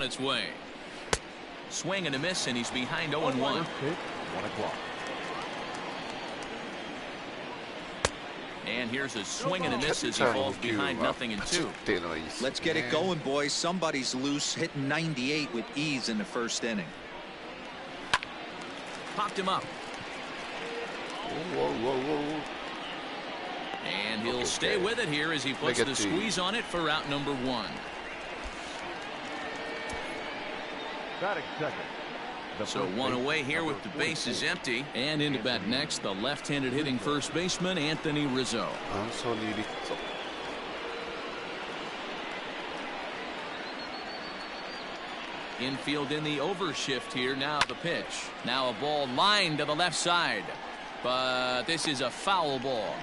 its way. Swing and a miss, and he's behind 0-1. 1 o'clock. And here's a swing and a miss as he falls behind 0-2. Let's get it going, boys. Somebody's loose, hitting 98 with ease in the first inning. Popped him up. Whoa. And he'll stay with it here as he puts the squeeze on it for out number 1. Batting second. So 1 away here with the bases empty. And into bat next, the left-handed hitting first baseman, Anthony Rizzo. Infield in the overshift here. Now the pitch. Now a ball lined to the left side. But this is a foul ball.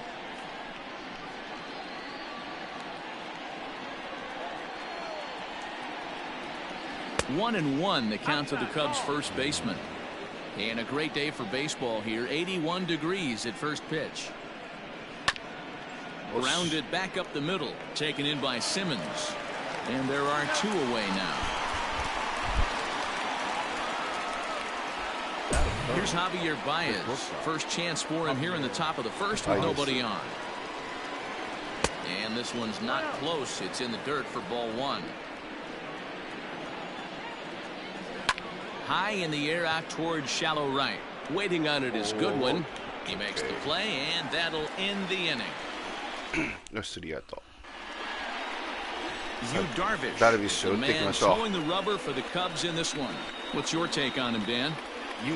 One and one, the count to the Cubs first baseman. And a great day for baseball here. 81 degrees at first pitch. Grounded back up the middle. Taken in by Simmons. And there are 2 away now. Here's Javier Baez. First chance for him here in the top of the first with nobody on. And this one's not close. It's in the dirt for ball 1. High in the air out towards shallow right. Waiting on it is Goodwin. He makes the play, and that'll end the inning. Darvish, the man towing the rubber for the Cubs in this one. What's your take on him, Dan?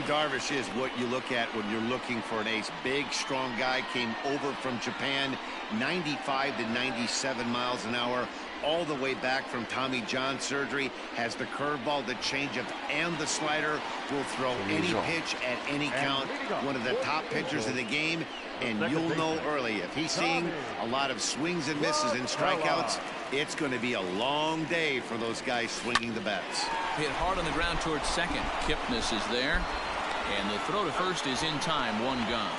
Darvish is what you look at when you're looking for an ace. Big, strong guy, came over from Japan, 95 to 97 miles an hour, all the way back from Tommy John surgery. Has the curveball, the changeup, and the slider. Will throw any pitch at any count. One of the top pitchers in the game, and you'll know early if he's seeing a lot of swings and misses and strikeouts. It's going to be a long day for those guys swinging the bats. Hit hard on the ground towards second. Kipnis is there. And the throw to first is in time. 1 gone.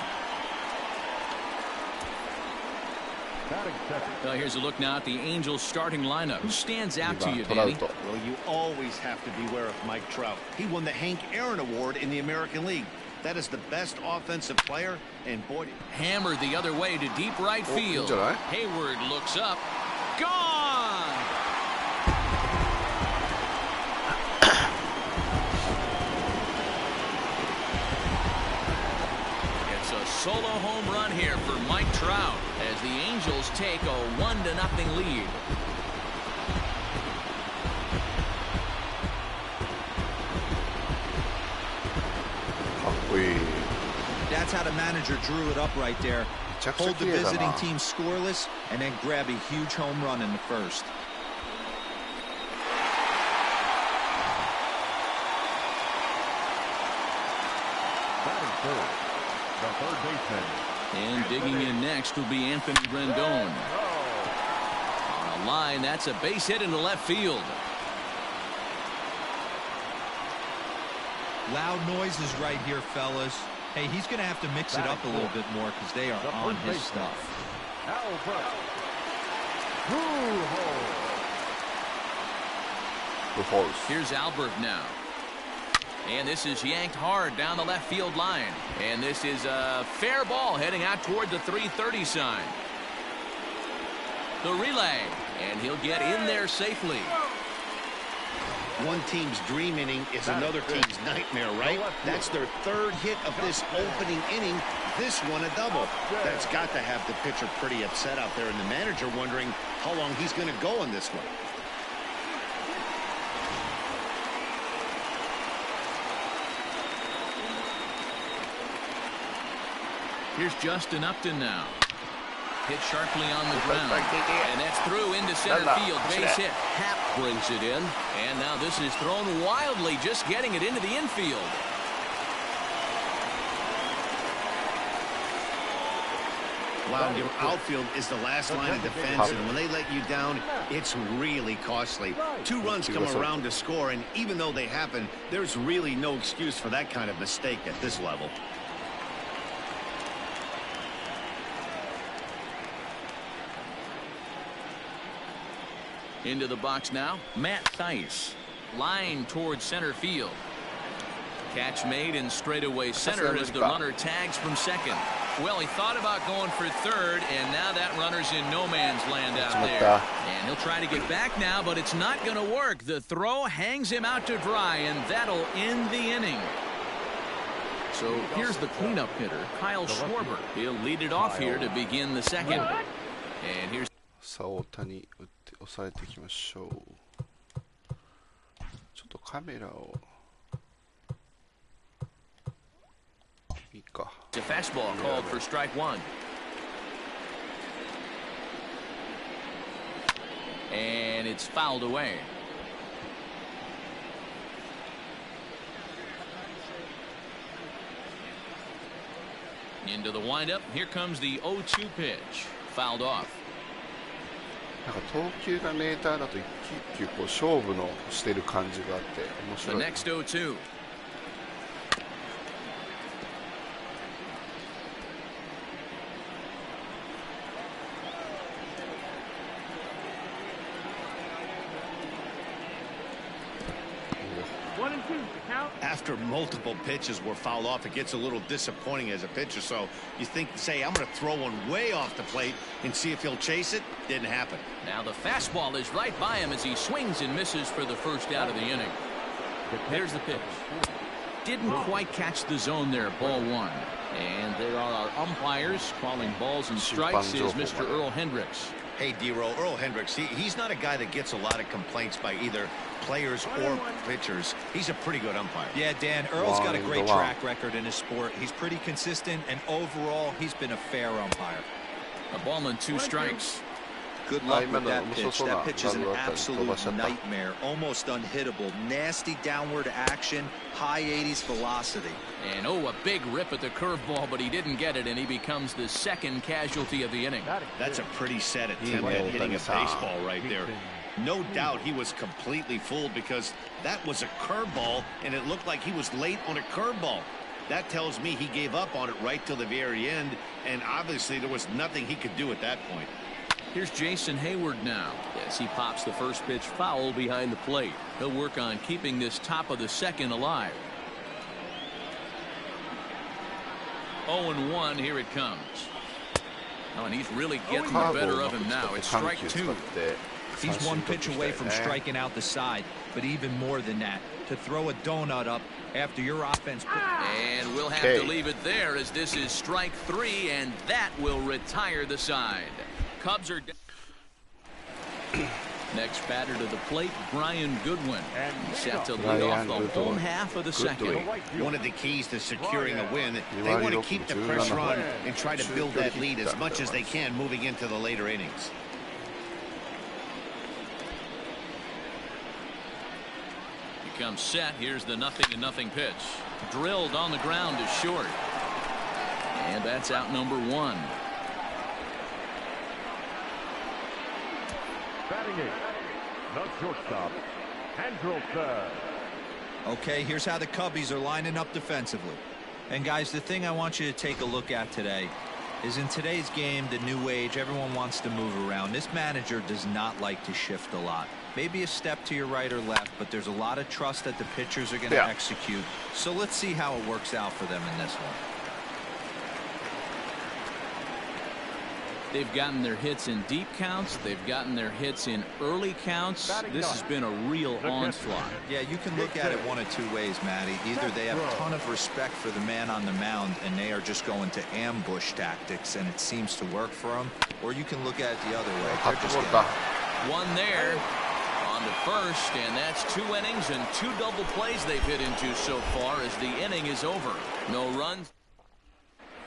Well, here's a look now at the Angels starting lineup. Who stands out to you, Danny? Well, you always have to beware of Mike Trout. He won the Hank Aaron Award in the American League. That is the best offensive player, and boy, hammered the other way to deep right field. Hayward looks up. Gone! It's a solo home run here for Mike Trout as the Angels take a 1-0 lead. That's how the manager drew it up right there. Hold the visiting team scoreless and then grab a huge home run in the first. The third baseman. And digging in next will be Anthony Rendon. On a line, that's a base hit into left field. Loud noises right here, fellas. Hey, he's going to have to mix it up a little bit more because they are on his stuff. Here's Albert now. And this is yanked hard down the left field line. And this is a fair ball heading out toward the 330 sign. The relay. And he'll get in there safely. One team's dream inning is another team's nightmare, right? That's their third hit of this opening inning. This one a double. That's got to have the pitcher pretty upset out there, and the manager wondering how long he's going to go in this one. Here's Justin Upton now. Hit sharply on the ground. And that's through into center field. Base hit. Happ brings it in. And now this is thrown wildly, just getting it into the infield. Wow, your outfield is the last line of defense, and when they let you down, it's really costly. 2 runs come around to score, and even though they happen, there's really no excuse for that kind of mistake at this level. Into the box now, Matt Thaiss. line towards center field. Catch made in straightaway center as the runner tags from second. Well, he thought about going for third, and now that runner's in no man's land out there. And he'll try to get back now, but it's not going to work. The throw hangs him out to dry, and that'll end the inning. So here's the cleanup hitter, Kyle Schwarber. He'll lead it off here to begin the second. And here's さあ大谷打って抑えていきましょう。ちょっとカメラをいいか。 a fastball called for strike one. And it's fouled away. Into the windup. Here comes the 0-2 pitch. Fouled off. なんか投球がメーターだと一球一球こう勝負のしてる感じがあって面 The 白い。 next 0-2. After multiple pitches were fouled off, it gets a little disappointing as a pitcher. So you think, say, I'm going to throw one way off the plate and see if he'll chase it. Didn't happen. Now the fastball is right by him as he swings and misses for the first out of the inning. There's the pitch. Didn't quite catch the zone there. Ball one. And there are our umpires calling balls and strikes is Mr. Earl Hendricks. Hey, D-Roll, Earl Hendricks, he's not a guy that gets a lot of complaints by either players or pitchers. He's a pretty good umpire. Yeah, Dan, Earl's got a great track record in his sport. He's pretty consistent, and overall, he's been a fair umpire. A ball and 2 strikes. Good luck with that pitch. That pitch is an absolute nightmare. Almost unhittable. Nasty downward action. High 80s velocity. And oh, a big rip at the curveball, but he didn't get it, and he becomes the second casualty of the inning. That's a pretty sad attempt at hitting a baseball right there. No doubt he was completely fooled because that was a curveball, and it looked like he was late on a curveball. That tells me he gave up on it right till the very end, and obviously there was nothing he could do at that point. Here's Jason Hayward now. Yes, he pops the first pitch foul behind the plate. He'll work on keeping this top of the second alive. 0-1, here it comes. Oh, and he's really getting the better of him now. It's strike 2. He's one pitch away from striking out the side, but even more than that, to throw a donut up after your offense. And we'll have to leave it there as this is strike 3, and that will retire the side. Cubs are next batter to the plate, Brian Goodwin. He's set to lead off the home half of the second. One of the keys to securing a win, they want to keep the pressure on and try to build that lead as much as they can moving into the later innings. He comes set. Here's the 0-0 pitch. Drilled on the ground to short. And that's out number 1. Batting it, the shortstop, Andrew third. Okay, here's how the Cubbies are lining up defensively. And guys, the thing I want you to take a look at today is in today's game, the new age, everyone wants to move around. This manager does not like to shift a lot. Maybe a step to your right or left, but there's a lot of trust that the pitchers are going to execute. So let's see how it works out for them in this one. They've gotten their hits in deep counts. They've gotten their hits in early counts. This has been a real onslaught. Yeah, you can look at it one of 2 ways, Matty. Either they have a ton of respect for the man on the mound and they are just going to ambush tactics and it seems to work for them, or you can look at it the other way. They're just one there on to first, and that's 2 innings and 2 double plays they've hit into so far as the inning is over. No runs.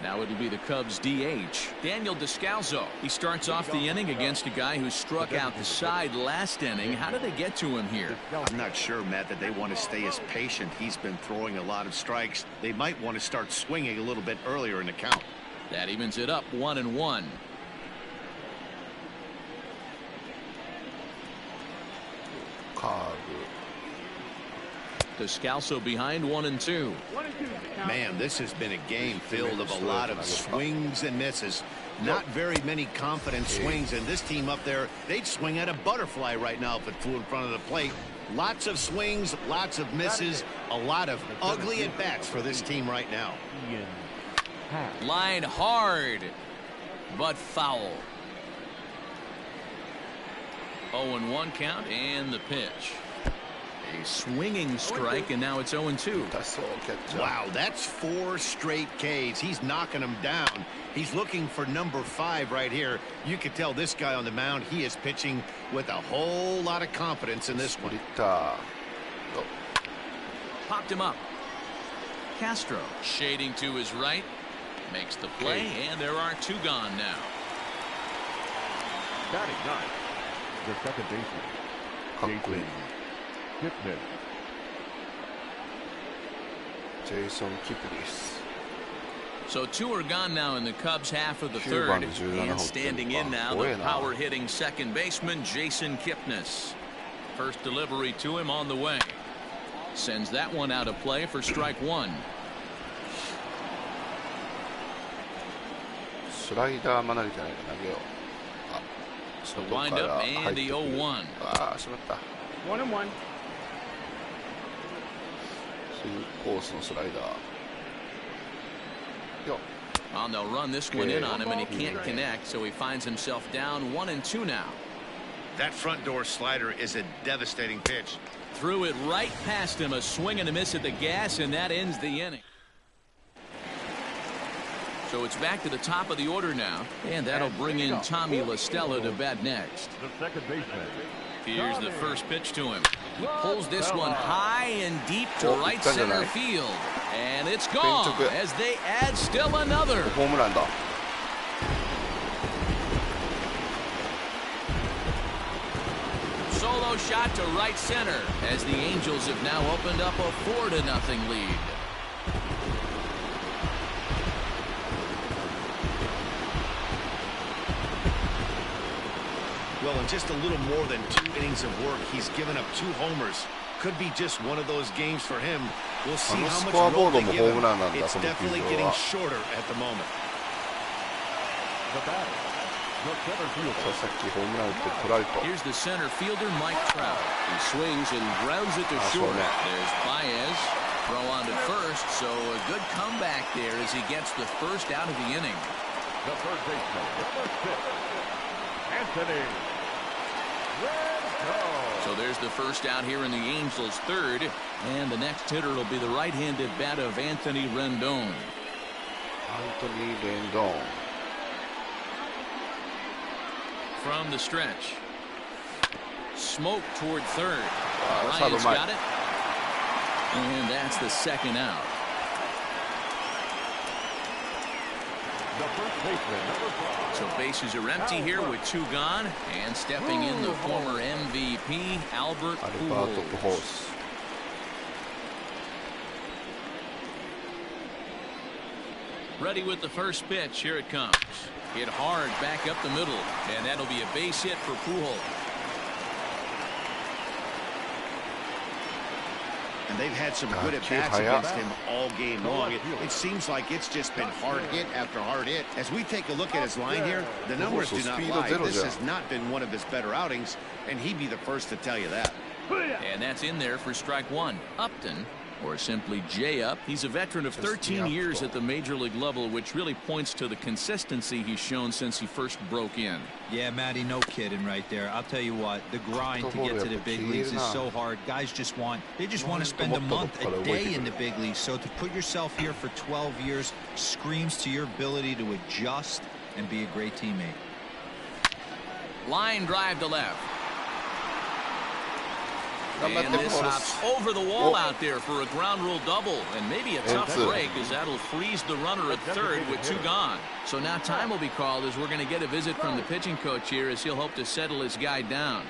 Now it'll be the Cubs DH, Daniel Descalso. He starts off the inning against a guy who struck out the side last inning. How did they get to him here? I'm not sure, Matt, that they want to stay as patient. He's been throwing a lot of strikes. They might want to start swinging a little bit earlier in the count. That evens it up 1-1. Descalso behind 1-2. Man, this has been a game filled of a lot of swings and misses. Not very many confident swings, and this team up there, they'd swing at a butterfly right now if it flew in front of the plate. Lots of swings, lots of misses, a lot of ugly at-bats for this team right now. Line hard, but foul. 0-1 count and the pitch. A swinging strike, and now it's 0-2. Wow, that's 4 straight Ks. He's knocking them down. He's looking for number 5 right here. You can tell this guy on the mound, he is pitching with a whole lot of confidence in this one. Popped him up. Castro shading to his right. Makes the play, and there are 2 gone now. Batting ninth, the second baseman, Jason Kipnis. So 2 are gone now in the Cubs half of the third. And standing in now, the power-hitting second baseman, Jason Kipnis. First delivery to him on the way. Sends that one out of play for strike 1. スライダー離れてないか投げよう。あ、外から入ってくる。ああ、しまった。1-1. そういうコースのスライダー。よ。Well, they'll run this one in on him, and he can't connect, so he finds himself down 1-2 now. That front door slider is a devastating pitch. Threw it right past him, a swing and a miss at the gas, and that ends the inning. So it's back to the top of the order now, and that'll bring in Tommy La Stella to bat next. The second baseman. Here's the first pitch to him. He pulls this one high and deep to right center field, and it's gone as they add still another. ホームランだ。Solo shot to right center as the Angels have now opened up a 4-0 lead. Well, in just a little more than 2 innings of work, he's given up 2 homers. Could be just one of those games for him. We'll see how much rope they give him. It's definitely getting shorter at the moment. The batter, the center fielder. さっきホームラン打ってトライト。 Here's the center fielder, Mike Trout. He swings and grounds it to short. There's Baez. Throw on to first, so a good comeback there as he gets the first out of the inning. The third baseman, number 6, Anthony. So there's the first out here in the Angels' third, and the next hitter will be the right-handed bat of Anthony Rendon. Anthony Rendon. From the stretch. Smoke toward third. That's Ryan's got it. And that's the second out. The first baseman, number 5. So bases are empty here with 2 gone, and stepping in the former MVP, Albert Pujols. Ready with the first pitch. Here it comes. Hit hard back up the middle, and that'll be a base hit for Pujols. And they've had some good at-bats against him all game long. It seems like it's just been hard hit after hard hit. As we take a look at his line here, the numbers do not lie. This has not been one of his better outings, and he'd be the first to tell you that. And that's in there for strike 1. Upton, or simply J-Up. He's a veteran of 13 years at the major league level, which really points to the consistency he's shown since he first broke in. Yeah, Matty, no kidding right there. I'll tell you what, the grind to get to the big leagues is so hard. Guys just want to spend a month, a day in the big leagues. So to put yourself here for 12 years screams to your ability to adjust and be a great teammate. Line drive to left. And this hops over the wall out there for a ground rule double, and maybe a tough break as that'll freeze the runner at third with 2 gone. So now time will be called as we're going to get a visit from the pitching coach here as he'll hope to settle his guy down.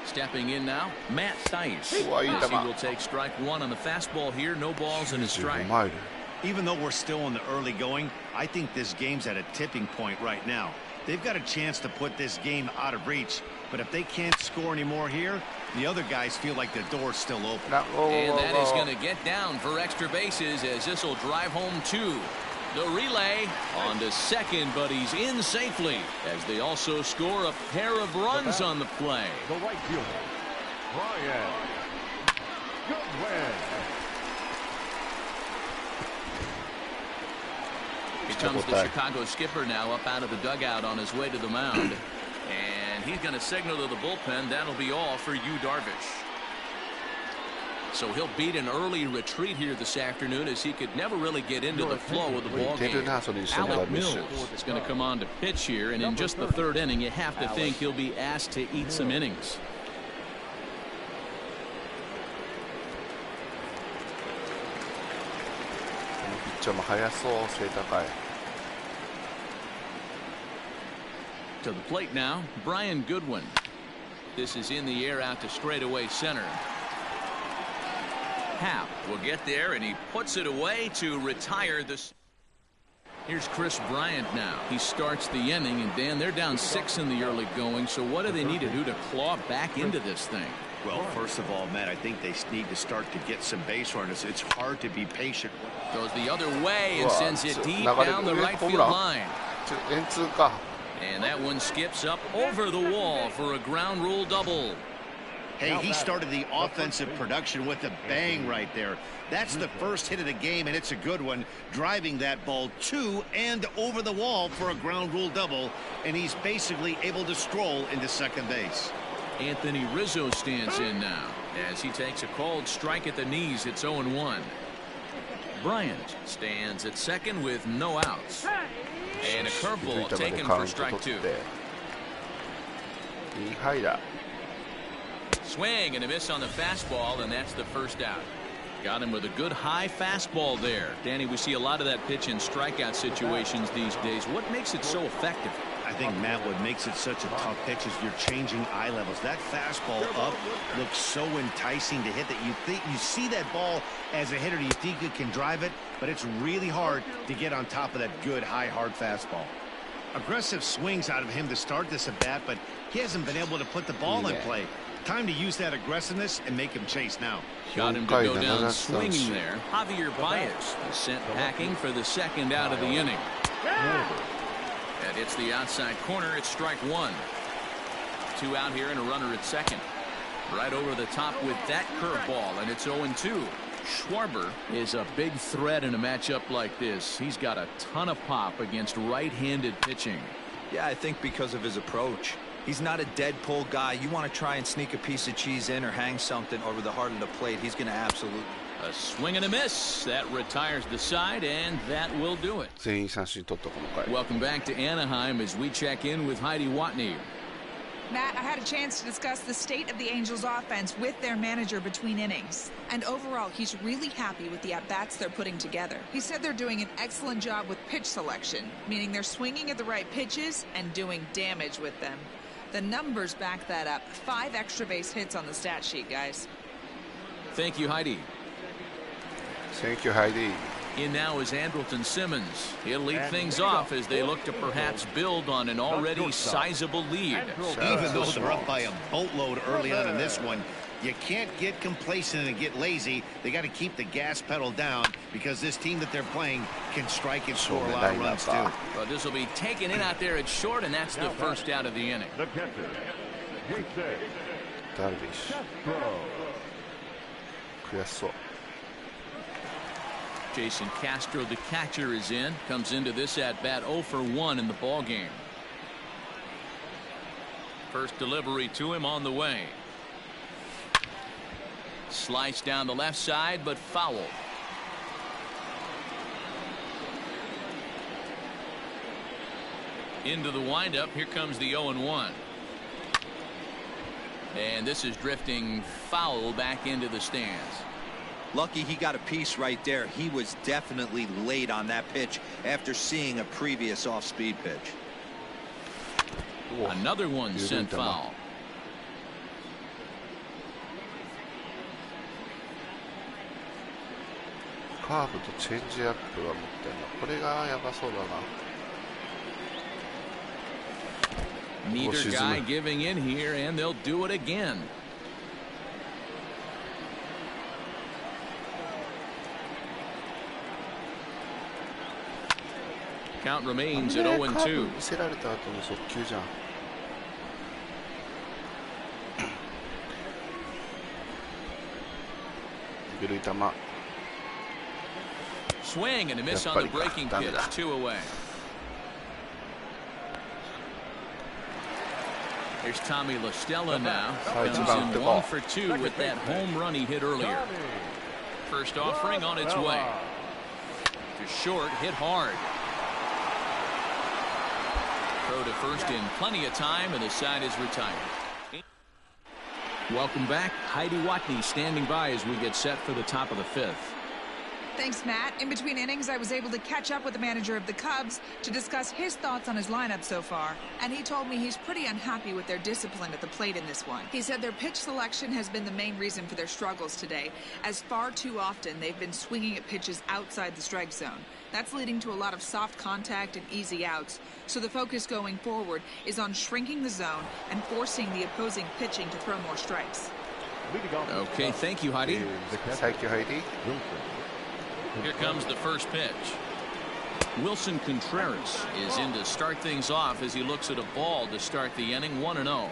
Stepping in now, Matt Thaiss. He will take strike 1 on the fastball here. No balls and a strike. Even though we're still in the early going, I think this game's at a tipping point right now. They've got a chance to put this game out of reach, but if they can't score any more here, the other guys feel like the door's still open. And that is going to get down for extra bases as this will drive home 2. The relay on to second, but he's in safely as they also score a pair of runs on the play. The right fielder, Brian Goodwin. Here comes the Chicago skipper now up out of the dugout on his way to the mound. And he's going to signal to the bullpen that'll be all for Yu Darvish. So he'll beat an early retreat here this afternoon as he could never really get into the flow of the ball game. Alec Mills is going to come on to pitch here, and in just the third inning, you have to think he'll be asked to eat some innings. To the plate now, Brian Goodwin. This is in the air out to straightaway center. Happ will get there, and he puts it away to retire this. Here's Chris Bryant now. He starts the inning, and Dan, they're down 6 in the early going. So what do they need to do to claw back into this thing? Well, first of all, Matt, I think they need to start to get some base runners. It's hard to be patient. Goes the other way and sends it deep down the right field line. And that one skips up over the wall for a ground rule double. Hey, he started the offensive production with a bang right there. That's the first hit of the game, and it's a good one, driving that ball to and over the wall for a ground rule double, and he's basically able to stroll into second base. Anthony Rizzo stands in now as he takes a called strike at the knees. It's 0-1. Bryant stands at second with no outs. And a curveball taken for strike 2. Swing and a miss on the fastball, and that's the first out. Got him with a good high fastball there. Danny, we see a lot of that pitch in strikeout situations these days. What makes it so effective? I think, Matt, what makes it such a tough pitch is you're changing eye levels. That fastball up looks so enticing to hit that you see that ball as a hitter, you think you can drive it, but it's really hard to get on top of that good high hard fastball. Aggressive swings out of him to start this at bat, but he hasn't been able to put the ball in play. Time to use that aggressiveness and make him chase now. Got him to go down swinging there. Javier Baez is sent packing for the second out of the inning. And it's the outside corner. It's strike 1. 2 out here and a runner at second. Right over the top with that curveball, and it's 0-2. Schwarber is a big threat in a matchup like this. He's got a ton of pop against right-handed pitching. Yeah, I think because of his approach. He's not a dead pull guy. You want to try and sneak a piece of cheese in or hang something over the heart of the plate. He's going to absolutely. A swing and a miss. That retires the side, and that will do it. Welcome back to Anaheim as we check in with Heidi Watney. Matt, I had a chance to discuss the state of the Angels offense with their manager between innings. And overall, he's really happy with the at-bats they're putting together. He said they're doing an excellent job with pitch selection, meaning they're swinging at the right pitches and doing damage with them. The numbers back that up. 5 extra base hits on the stat sheet, guys. Thank you, Heidi. Thank you, Heidi. In now is Andrelton Simmons. He'll lead things off as they look to perhaps build on an already sizable lead. Even though they're up by a boatload early on in this one, you can't get complacent and get lazy. They got to keep the gas pedal down because this team that they're playing can strike and score a lot of runs too. Well, this will be taken in out there at short, and that's the first out of the inning. The catcher, Darvish. Jason Castro, the catcher, is in. Comes into this at-bat 0 for 1 in the ball game. First delivery to him on the way. Sliced down the left side, but foul. Into the windup. Here comes the 0-1. And this is drifting foul back into the stands. Lucky he got a piece right there. He was definitely late on that pitch after seeing a previous off-speed pitch. Another one sent foul. Neither guy giving in here, and they'll do it again. Count remains カ at ーブ 0-2. 見せられた後の速球じゃん。緩い球。 Swing and a miss on the breaking pitch. 2 away. Here's Tommy La Stella now. Comes in 1 for 2 with that home run he hit earlier. First offering on its way. To short, hit hard. Throw to first in plenty of time, and the side is retired. Welcome back. Heidi Watney standing by as we get set for the top of the 5th. Thanks, Matt. In between innings, I was able to catch up with the manager of the Cubs to discuss his thoughts on his lineup so far. And he told me he's pretty unhappy with their discipline at the plate in this one. He said their pitch selection has been the main reason for their struggles today, as far too often they've been swinging at pitches outside the strike zone. That's leading to a lot of soft contact and easy outs. So the focus going forward is on shrinking the zone and forcing the opposing pitching to throw more strikes. Okay, thank you, Heidi. Thank you, Heidi. Here comes the first pitch. Wilson Contreras is in to start things off as he looks at a ball to start the inning. 1-0.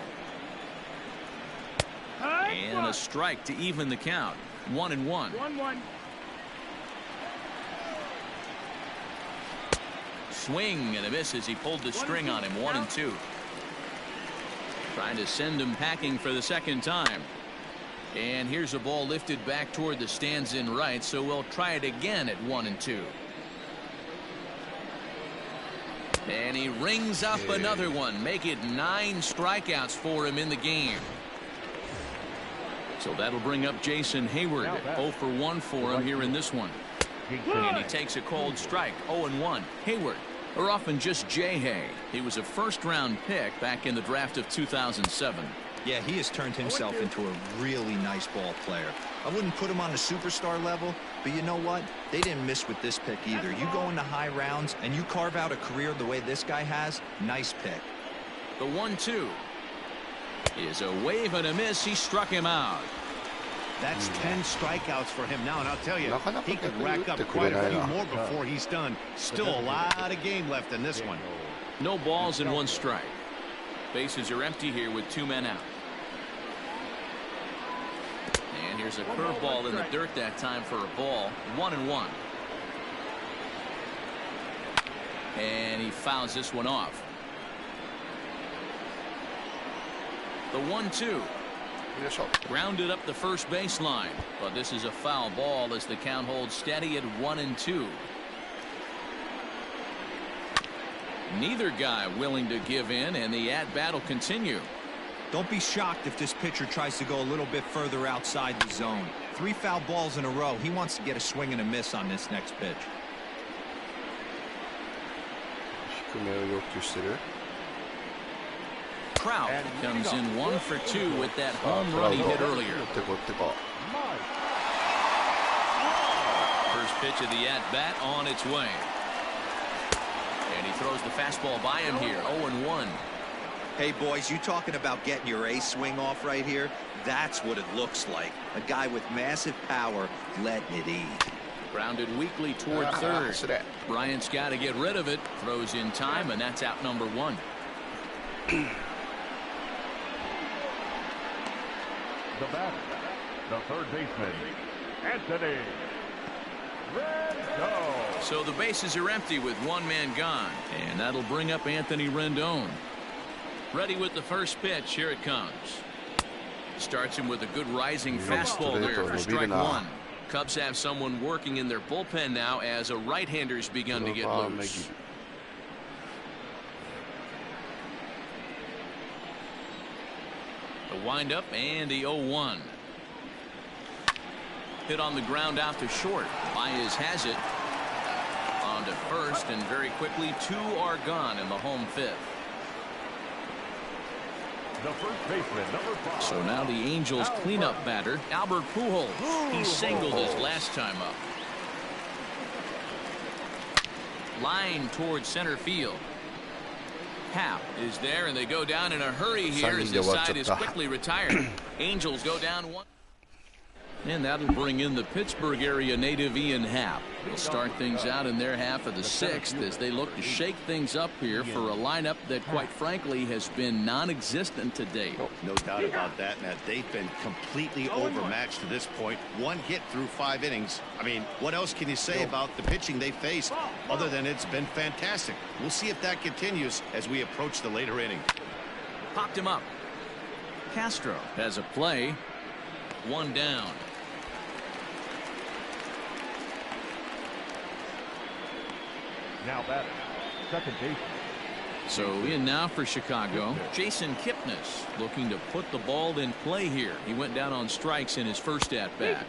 And a strike to even the count. 1-1. 1-1. Swing and a miss as he pulled the string on him. 1-2. Trying to send him packing for the second time. And here's a ball lifted back toward the stands in right, so we'll try it again at 1-2. And he rings up another one, make it 9 strikeouts for him in the game. So that'll bring up Jason Hayward. 0 for 1 for him here in this one. And he takes a cold strike. 0-1. Hayward, or often just J-Hay. He was a first-round pick back in the draft of 2007. Yeah, he has turned himself into a really nice ball player. I wouldn't put him on the superstar level, but you know what? They didn't miss with this pick either. You go into high rounds and you carve out a career the way this guy has, nice pick. The 1-2 is a wave and a miss. He struck him out. That's 10 strikeouts for him now, and I'll tell you, he could rack up quite a few more before he's done. Still a lot of game left in this one. No balls and 1 strike. Bases are empty here with 2 men out. And here's a curveball in the dirt that time for a ball. 1-1. And he fouls this one off. The 1-2. Grounded up the first baseline, but this is a foul ball as the count holds steady at 1-2. Neither guy willing to give in, and the at-bat will continue. Don't be shocked if this pitcher tries to go a little bit further outside the zone. 3 foul balls in a row. He wants to get a swing and a miss on this next pitch. Trout comes in 1 for 2 with that home run he hit earlier. First pitch of the at-bat on its way. And he throws the fastball by him here. 0-1. Hey, boys, you talking about getting your ace swing off right here? That's what it looks like. A guy with massive power letting it eat. Grounded weakly toward third. Bryant's got to get rid of it. Throws in time, and that's out number 1. The batter, the third baseman, Anthony Rendon. So the bases are empty with 1 man gone, and that'll bring up Anthony Rendon. Ready with the first pitch. Here it comes. Starts him with a good rising fastball there for strike 1. Cubs have someone working in their bullpen now as a right-hander's begun to get loose. The windup and the 0-1. Hit on the ground out to short. Baez has it on to first, and very quickly 2 are gone in the home 5th. The first baseman, number 5. So now the Angels cleanup batter, Albert Pujols. He singled his last time up. Line towards center field. Happ is there, and they go down in a hurry here as this side is quickly retired. Angels go down 1. And that'll bring in the Pittsburgh area native Ian Happ. They'll start things out in their half of the sixth as they look to shake things up here for a lineup that, quite frankly, has been non-existent to date. No doubt about that, Matt. They've been completely overmatched to this point. One hit through 5 innings. I mean, what else can you say about the pitching they faced other than it's been fantastic? We'll see if that continues as we approach the later inning. Popped him up. Castro has a play. 1 down. Now batting, second baseman. So in now for Chicago, Jason Kipnis looking to put the ball in play here. He went down on strikes in his first at bat.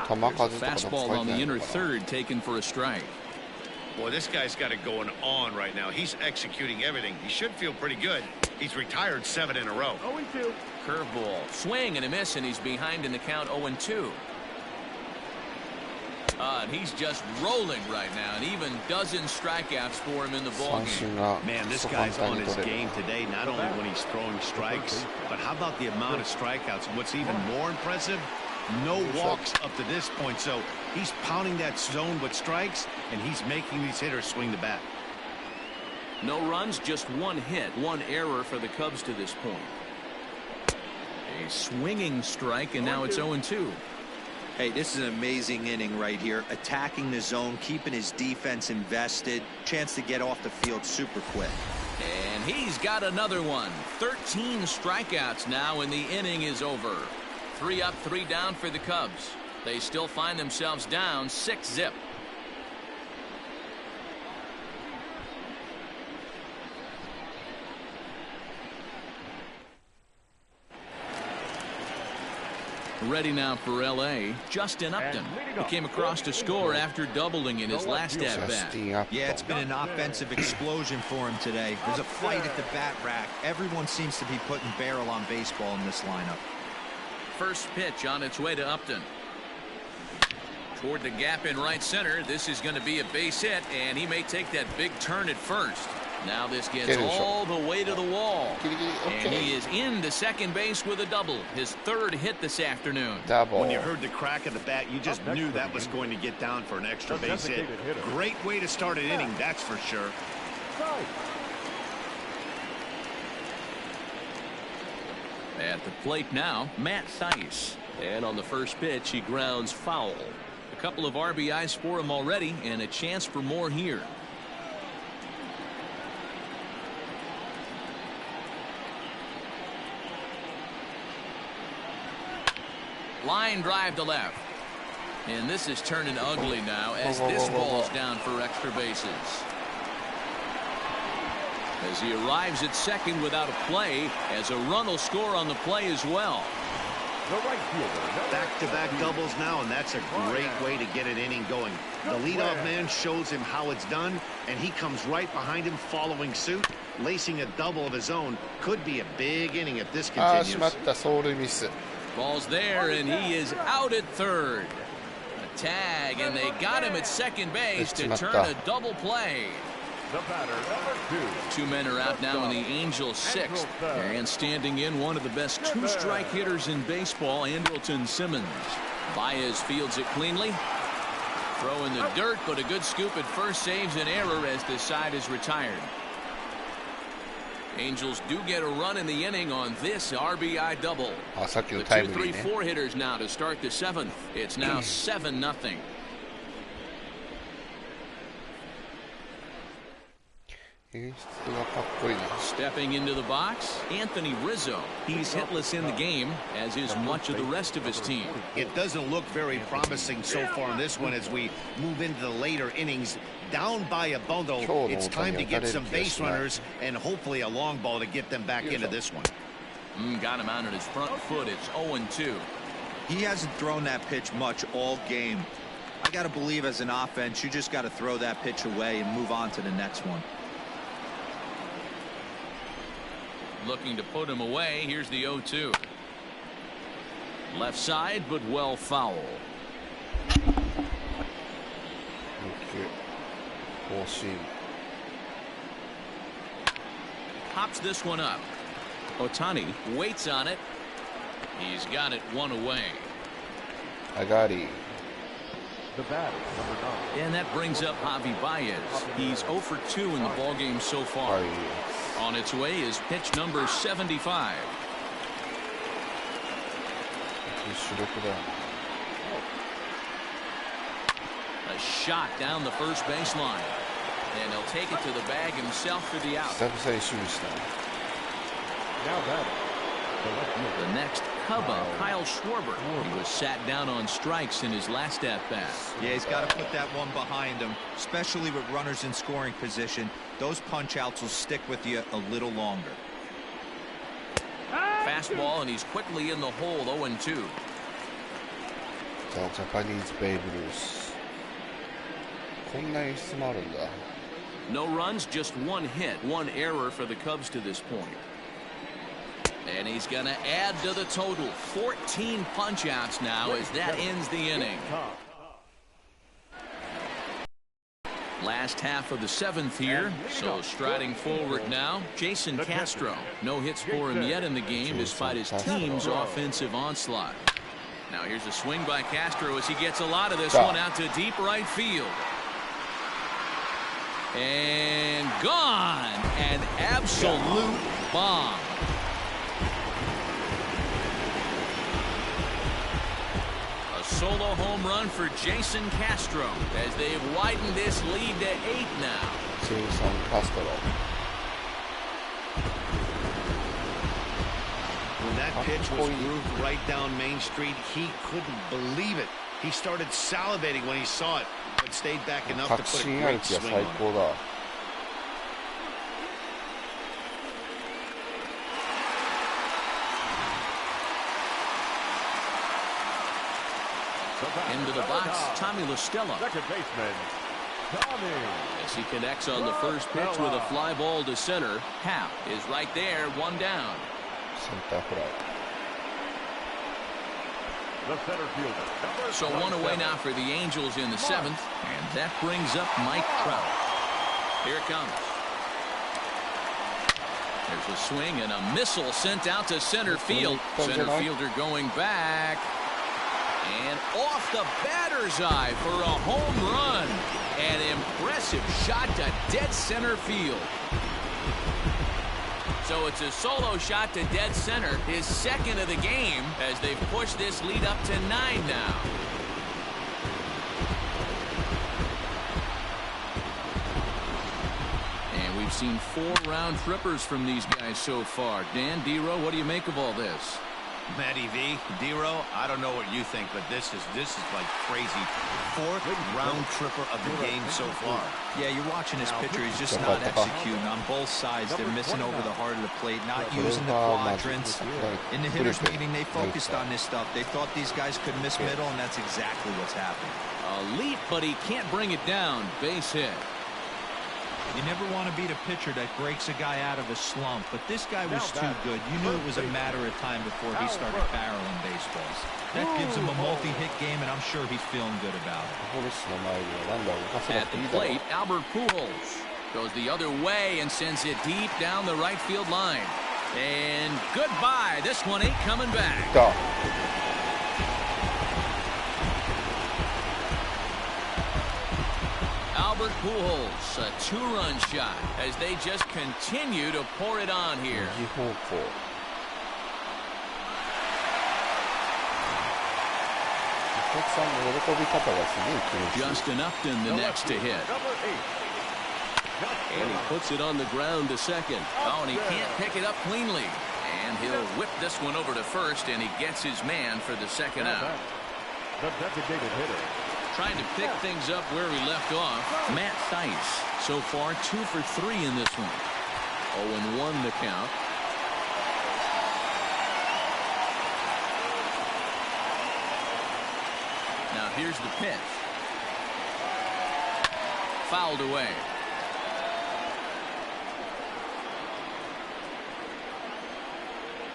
Fastball on the inner third taken for a strike. Boy, this guy's got it going on right now. He's executing everything. He should feel pretty good. He's retired 7 in a row. 0-2. Curveball, swing and a miss, and he's behind in the count 0-2. And he's just rolling right now, and even dozen strikeouts for him in the ballgame. Man, this guy's on his game today, not only when he's throwing strikes, but how about the amount of strikeouts? And what's even more impressive, no walks up to this point. So he's pounding that zone with strikes, and he's making these hitters swing the bat. No runs, just 1 hit, 1 error for the Cubs to this point. A swinging strike, and now it's 0-2. Hey, this is an amazing inning right here. Attacking the zone, keeping his defense invested. Chance to get off the field super quick. And he's got another one. 13 strikeouts now, and the inning is over. 3 up, 3 down for the Cubs. They still find themselves down 6-0. Ready now for L.A. Justin Upton. He came across to score after doubling in his last at-bat. Yeah, it's been an offensive explosion for him today. There's a fight at the bat rack. Everyone seems to be putting barrel on baseball in this lineup. First pitch on its way to Upton. Toward the gap in right center. This is going to be a base hit, and he may take that big turn at first. Now this gets all the way to the wall. And he is into second base with a double. His 3rd hit this afternoon. When you heard the crack of the bat, you just knew that was going to get down for an extra base hit. Great way to start an inning, that's for sure. At the plate now, Matt Thaiss. And on the first pitch, he grounds foul. A couple of RBIs for him already, and a chance for more here. Line drive to left. And this is turning ugly now as this ball's down for extra bases. As he arrives at second without a play, as a run will score on the play as well. Back-to-back doubles now, and that's a great way to get an inning going. The leadoff man shows him how it's done, and he comes right behind him following suit. Lacing a double of his own could be a big inning if this continues. Ball's there, and he is out at third. A tag, and they got him at second base to turn a double play. The batter, number 2. 2 men are out now in the Angels' 6th. And standing in, one of the best 2-strike hitters in baseball, Andrelton Simmons. Baez fields it cleanly. Throw in the dirt, but a good scoop at first saves an error as this side is retired. Angels do get a run in the inning on this RBI double. The 2-3-4 hitters now to start the 7th. It's now 7-0. Stepping into the box, Anthony Rizzo. He's hitless in the game, as is much of the rest of his team. It doesn't look very promising so far in this one as we move into the later innings. Down by a bundle, it's time to get some base runners and hopefully a long ball to get them back into this one. Got him out on his front foot. It's 0-2. He hasn't thrown that pitch much all game. I got to believe as an offense, you just got to throw that pitch away and move on to the next one. Looking to put him away. Here's the 0-2. Left side, but well foul. Pops this one up. Ohtani waits on it. He's got it 1 away. The batter, number 9. And that brings up Javi Baez. He's 0 for 2 in the ballgame so far. On its way is pitch number 75. A shot down the first baseline. And he'll take it to the bag himself for the out. Now batting. The next Cubba, Kyle Schwarber. He was sat down on strikes in his last at-bat. Yeah, he's got to put that one behind him, especially with runners in scoring position. Those punch-outs will stick with you a little longer. Fastball, and he's quickly in the hole, 0-2. Japanese Babe Ruth. こんな演出もあるんだ。 No runs, just one hit, one error for the Cubs to this point. And he's going to add to the total. 14 punch-outs now as that ends the inning. Last half of the 7th here, so striding forward now, Jason Castro. No hits for him yet in the game despite his team's offensive onslaught. Now here's a swing by Castro as he gets a lot of this one out to deep right field. And gone. An absolute bomb. A solo home run for Jason Castro as they've widened this lead to 8 now. Jason Castro. When that pitch was grooved right down Main Street, he couldn't believe it. He started salivating when he saw it, but stayed back enough to put a great swing on it. Into the box, Tommy LaStella. Second baseman, Tommy. As he connects on the first pitch with a fly ball to center. Hap is right there, 1 down. Center fly. The center fielder. So 1 away now for the Angels in the 7th, and that brings up Mike Trout. Here it comes. There's a swing and a missile sent out to center field. Center fielder going back. And off the batter's eye for a home run. An impressive shot to dead center field. So it's a solo shot to dead center, his second of the game, as they've pushed this lead up to 9 now. And we've seen 4 round trippers from these guys so far. Dan, D-Row, what do you make of all this? Matty V, D-Row, I don't know what you think, but this is like crazy. 4th round tripper of the game so far. Yeah, you're watching this pitcher. He's just not executing on both sides. They're missing over the heart of the plate, not using the quadrants. In the hitters meeting, they focused on this stuff. They thought these guys could miss middle, and that's exactly what's happening. A leap, but he can't bring it down. Base hit. You never want to beat a pitcher that breaks a guy out of a slump, but this guy was too good. You knew it was a matter of time before he started barreling baseballs. That gives him a multi-hit game, and I'm sure he's feeling good about it. At the plate, Albert Pujols goes the other way and sends it deep down the right field line. And goodbye. This one ain't coming back. Albert Pujols, a 2-run shot as they just continue to pour it on here. Justin Upton the next to hit. And he puts it on the ground to second. Oh, and he can't pick it up cleanly. And he'll whip this one over to first, and he gets his man for the second out. The designated hitter. Trying to pick things up where we left off. Matt Theis, so far 2 for 3 in this one. 0-1 the count. Now here's the pitch. Fouled away.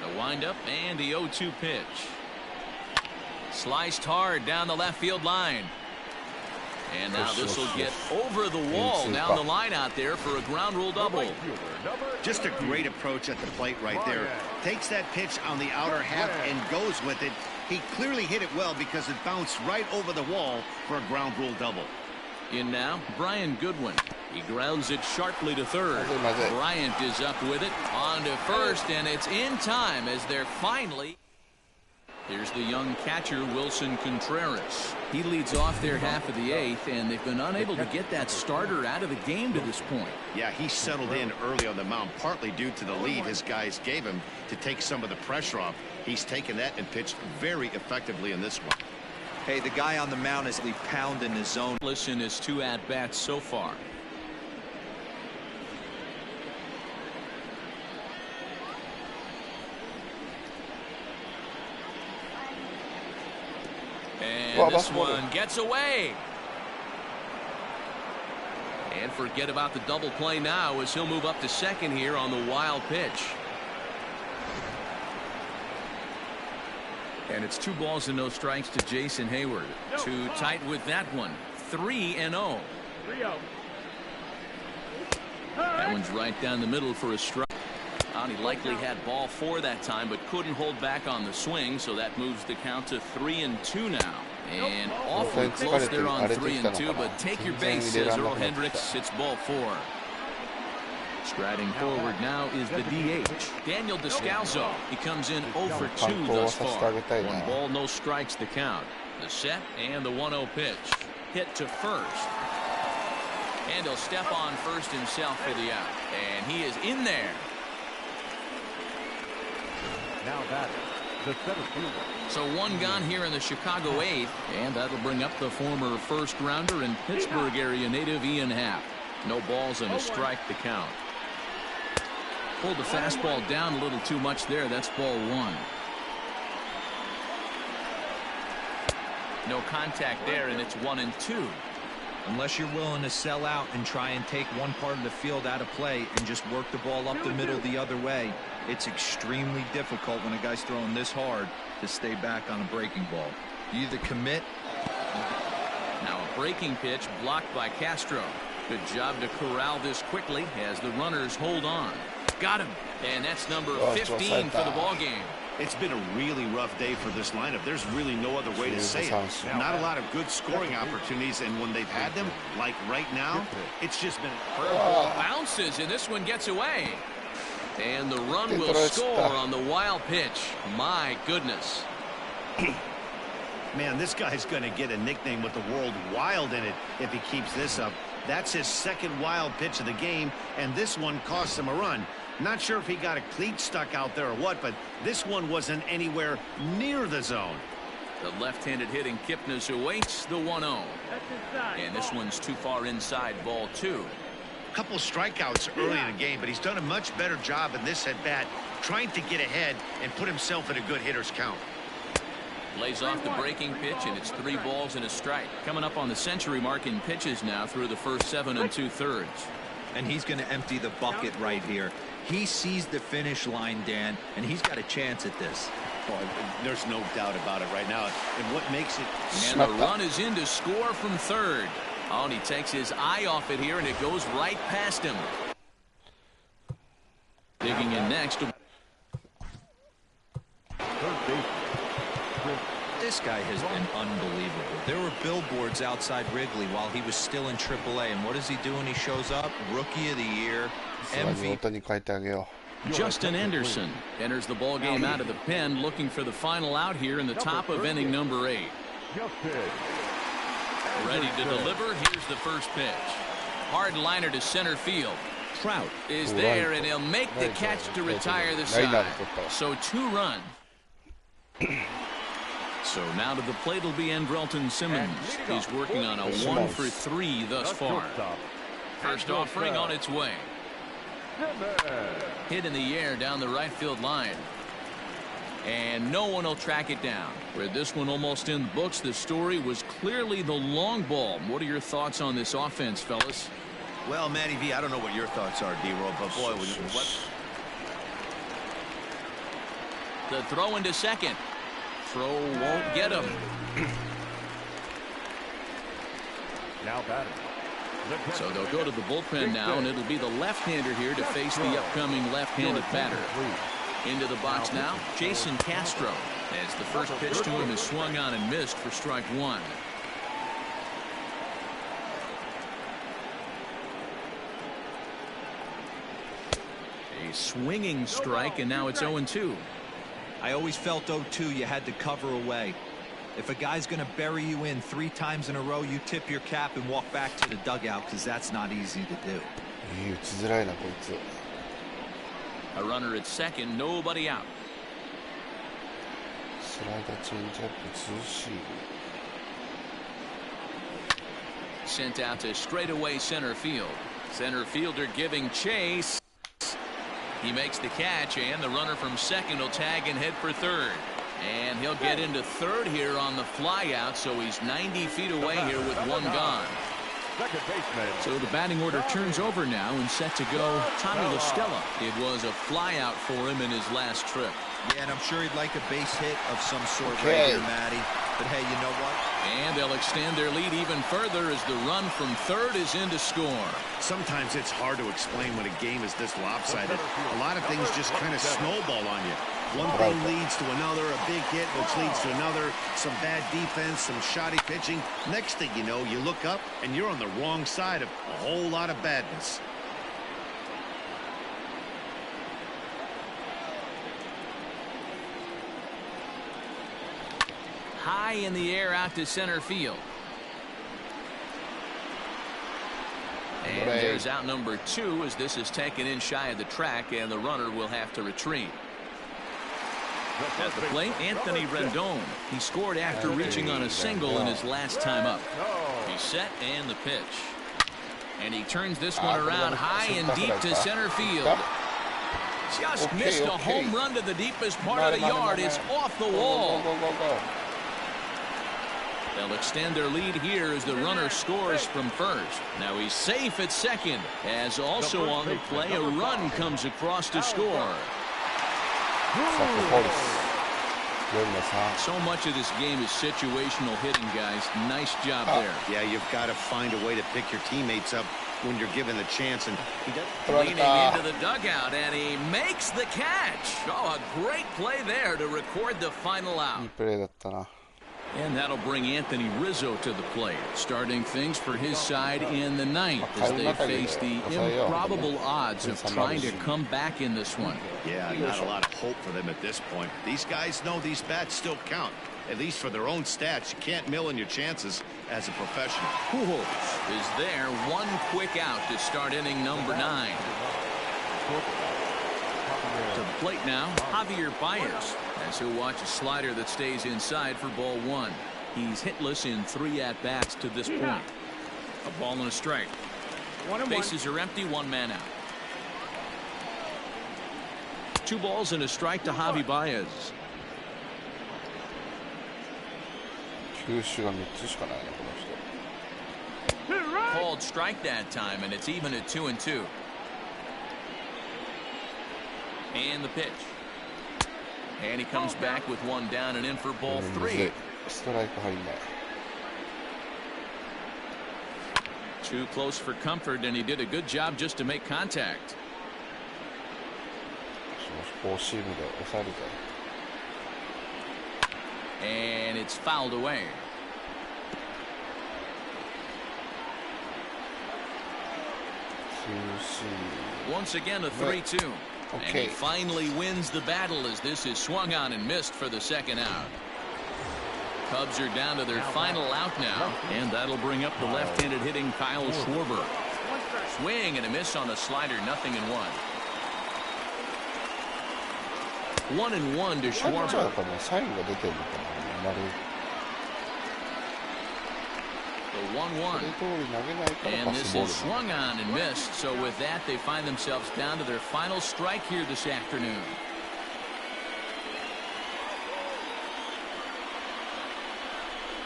The windup and the 0-2 pitch. Sliced hard down the left field line. And now this will get over the wall down the line out there for a ground rule double. Just a great approach at the plate right there. Takes that pitch on the outer half and goes with it. He clearly hit it well because it bounced right over the wall for a ground rule double. In now, Brian Goodwin. He grounds it sharply to third. Bryant is up with it. On to first, and it's in time as they're finally... Here's the young catcher, Wilson Contreras. He leads off their half of the eighth, and they've been unable to get that starter out of the game to this point. Yeah, he settled in early on the mound, partly due to the lead his guys gave him to take some of the pressure off. He's taken that and pitched very effectively in this one. Hey, the guy on the mound is pounding his zone. Listen, his 2 at-bats so far. And this one gets away. And forget about the double play now as he'll move up to second here on the wild pitch. And it's 2 balls and no strikes to Jason Hayward. Too tight with that one. 3-0. That one's right down the middle for a strike. He likely had ball 4 that time, but couldn't hold back on the swing, so that moves the count to 3-2 now. And awfully close there on 3-2, but take your base, says Earl Hendricks. It's ball 4. Striding forward now is the DH, Daniel Descalso. He comes in 0 for 2 thus far. 1 ball, no strikes the count. The set and the 1-0 pitch. Hit to first. And he'll step on first himself for the out. And he is in there. Now batting, the center fielder. So 1 gone here in the Chicago 8th, and that'll bring up the former first rounder and Pittsburgh area native Ian Happ. No balls and a strike to count. Pulled the fastball down a little too much there. That's ball 1. No contact there, and it's 1-2. Unless you're willing to sell out and try and take one part of the field out of play and just work the ball up the middle the other way, it's extremely difficult when a guy's throwing this hard to stay back on a breaking ball. You either commit. Now a breaking pitch blocked by Castro. Good job to corral this quickly as the runners hold on. Got him. And that's number 15 for the ball game. It's been a really rough day for this lineup. There's really no other way to say it. Not a lot of good scoring opportunities, and when they've had them, like right now, it's just been... Curveball bounces, and this one gets away. And the run will score on the wild pitch. My goodness. Man, this guy's going to get a nickname with the world wild in it if he keeps this up. That's his second wild pitch of the game, and this one cost him a run. Not sure if he got a cleat stuck out there or what, but this one wasn't anywhere near the zone. The left-handed hitting Kipnis awaits the 1-0. And this one's too far inside, ball 2. A couple strikeouts early in the game, but he's done a much better job in this at-bat trying to get ahead and put himself in a good hitter's count. Lays off the breaking pitch, and it's 3 balls and a strike. Coming up on the century mark in pitches now through the first 7 2/3. And he's going to empty the bucket right here. He sees the finish line, Dan, and he's got a chance at this. Oh, there's no doubt about it right now. And what makes it... And the run is in to score from third. Oh, and he takes his eye off it here, and it goes right past him. Digging in next. This guy has been unbelievable. There were billboards outside Wrigley while he was still in AAA, and what does he do when he shows up? Rookie of the Year, MVP. Justin Anderson enters the ball game out of the pen, looking for the final out here in the top of inning number 8. Ready to deliver. Here's the first pitch. Hard liner to center field. Trout is there, and he'll make the catch to retire the side. So 2 runs. So now to the plate will be Andrelton Simmons. He's working on a 1 for 3 thus far. First offering on its way. Hit in the air down the right field line. And no one will track it down. With this one almost in the books, the story was clearly the long ball. What are your thoughts on this offense, fellas? Well, Matty V, I don't know what your thoughts are, D-Roll, but boy, what? The throw into second. Throw won't get him. Now batting. So they'll go to the bullpen now, and it'll be the left-hander here to face the upcoming left-handed batter. Into the box now, Jason Castro, as the first pitch to him is swung on and missed for strike one. A swinging strike, and now it's 0-2. I always felt 0-2 you had to cover away. If a guy's going to bury you in 3 times in a row, you tip your cap and walk back to the dugout, because that's not easy to do. A runner at second, nobody out. Sent out to straightaway center field. Center fielder giving chase. He makes the catch, and the runner from second will tag and head for third. And he'll get into third here on the flyout, so he's 90 feet away here with one gone. So the batting order turns over now, and set to go Tommy La Stella. It was a flyout for him in his last trip. Yeah, and I'm sure he'd like a base hit of some sort right here, Matty. But hey, you know what? And they'll extend their lead even further as the run from third is in to score. Sometimes it's hard to explain when a game is this lopsided. A lot of things just kind of snowball on you. One thing leads to another, a big hit, which leads to another, some bad defense, some shoddy pitching. Next thing you know, you look up and you're on the wrong side of a whole lot of badness. High in the air out to center field. And there's out number 2 as this is taken in shy of the track, and the runner will have to retreat. At the plate, Anthony Rendon. He scored after reaching on a single in his last time up. He's set, and the pitch. And he turns this one around high and deep to center field. Just missed a home run to the deepest part of the yard. It's off the wall. They'll extend their lead here as the runner scores from first. Now he's safe at second, as also on the play a run comes across to score. So much of this game is situational hitting, guys. Nice job there. Yeah, you've got to find a way to pick your teammates up when you're given the chance. And he does. Leaning into the dugout, and he makes the catch. Oh, a great play there to record the final out. And that'll bring Anthony Rizzo to the plate, starting things for his side in the 9th as they face the improbable odds of trying to come back in this one. Yeah, not a lot of hope for them at this point. These guys know these bats still count, at least for their own stats. You can't mill in your chances as a professional. Pujols is there, one quick out to start inning number 9. To the plate now, Javier Baez, as he'll watch a slider that stays inside for ball 1. He's hitless in 3 at-bats to this point. A ball and a strike. Bases are empty, 1 man out. 2 balls and a strike to Javi Baez. Called strike that time, and it's even at 2-2. And the pitch. And he comes back with 1 down and in for ball 3. Too close for comfort, and he did a good job just to make contact. And it's fouled away. Once again, a 3-2. And he finally wins the battle as this is swung on and missed for the second out. Cubs are down to their final out now, and that'll bring up the left-handed hitting Kyle Schwarber. Swing and a miss on the slider, 0-1. 1-1 to Schwarber. The 1-1. And this is swung on and missed. So with that, they find themselves down to their final strike here this afternoon.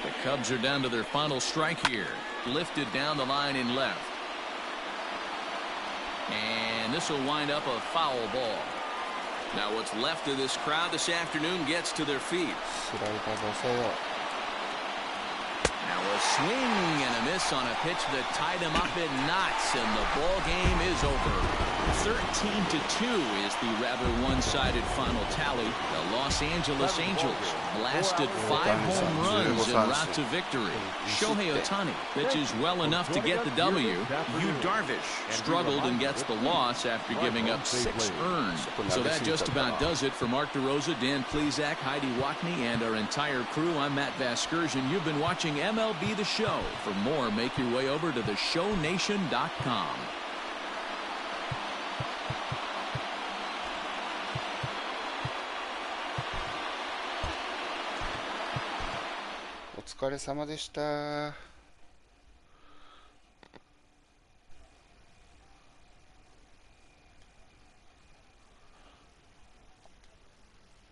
The Cubs are down to their final strike here. Lifted down the line in left. And this will wind up a foul ball. Now what's left of this crowd this afternoon gets to their feet. Now A swing and a miss on a pitch that tied him up in knots, and the ball game is over. 13-2 is the rather one-sided final tally. The Los Angeles Angels blasted 5 home runs en route to victory. Shohei Ohtani pitches well enough to get the W. Yu Darvish struggled and gets the loss after giving up 6 earned. So that just about does it for Mark DeRosa, Dan Plesac, Heidi Watney, and our entire crew. I'm Matt Vasgersian. You've been watching MLB The Show. For more, make your way over to theshownation.com. お疲れ様でした。